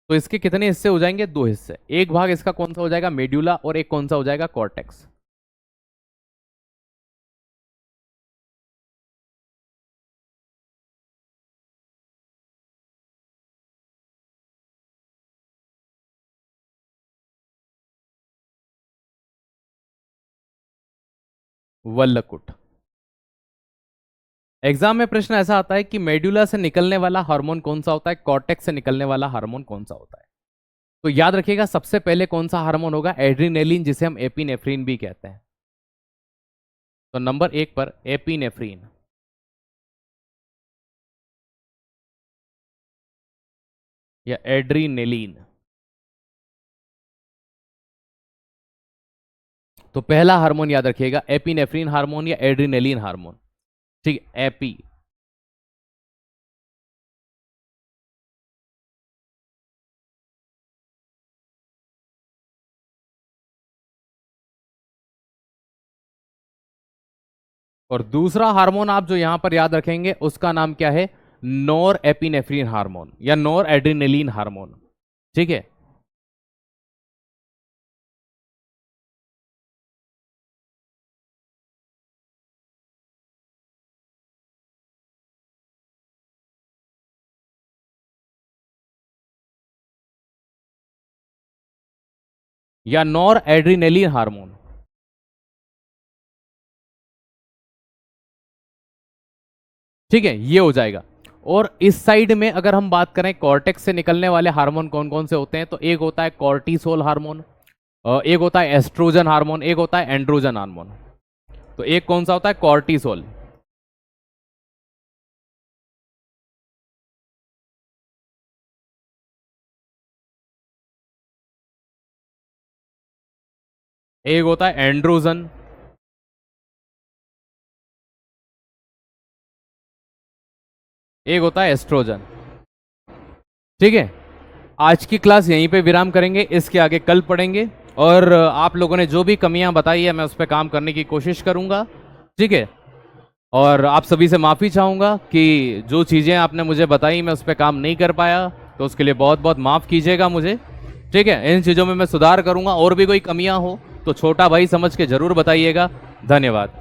तो इसके कितने हिस्से हो जाएंगे? 2 हिस्से। एक भाग इसका कौन सा हो जाएगा? मेड्यूला, और एक कौन सा हो जाएगा? कॉर्टेक्स। वल्लकुट। एग्जाम में प्रश्न ऐसा आता है कि मेड्यूला से निकलने वाला हार्मोन कौन सा होता है, कॉर्टेक्स से निकलने वाला हार्मोन कौन सा होता है? तो याद रखिएगा सबसे पहले कौन सा हार्मोन होगा? एड्रीनेलिन, जिसे हम एपिनेफ्रीन भी कहते हैं। तो नंबर 1 पर एपिनेफ्रीन या एड्रीनेलिन। तो पहला हार्मोन याद रखिएगा एपिनेफ्रीन हार्मोन या एड्रीनेलिन हार्मोन, ठीक है, एपी। और दूसरा हार्मोन आप जो यहां पर याद रखेंगे उसका नाम क्या है? नोर एपिनेफ्रीन हार्मोन या नोर एड्रीनेलिन हार्मोन, ठीक है। या नोर एड्रीनेलिन हार्मोन, ठीक है, ये हो जाएगा। और इस साइड में अगर हम बात करें कॉर्टेक्स से निकलने वाले हार्मोन कौन कौन से होते हैं, तो एक होता है कॉर्टिसोल हार्मोन, एक होता है एस्ट्रोजन हार्मोन, एक होता है एंड्रोजन हार्मोन। तो एक कौन सा होता है? कॉर्टिसोल। एक होता है एंड्रोजन, एक होता है एस्ट्रोजन, ठीक है। आज की क्लास यहीं पे विराम करेंगे, इसके आगे कल पढ़ेंगे। और आप लोगों ने जो भी कमियां बताई है मैं उस पर काम करने की कोशिश करूंगा, ठीक है। और आप सभी से माफ़ी चाहूँगा कि जो चीज़ें आपने मुझे बताई मैं उस पर काम नहीं कर पाया, तो उसके लिए बहुत बहुत माफ़ कीजिएगा मुझे, ठीक है। इन चीज़ों में मैं सुधार करूँगा, और भी कोई कमियाँ हो तो छोटा भाई समझ के ज़रूर बताइएगा। धन्यवाद।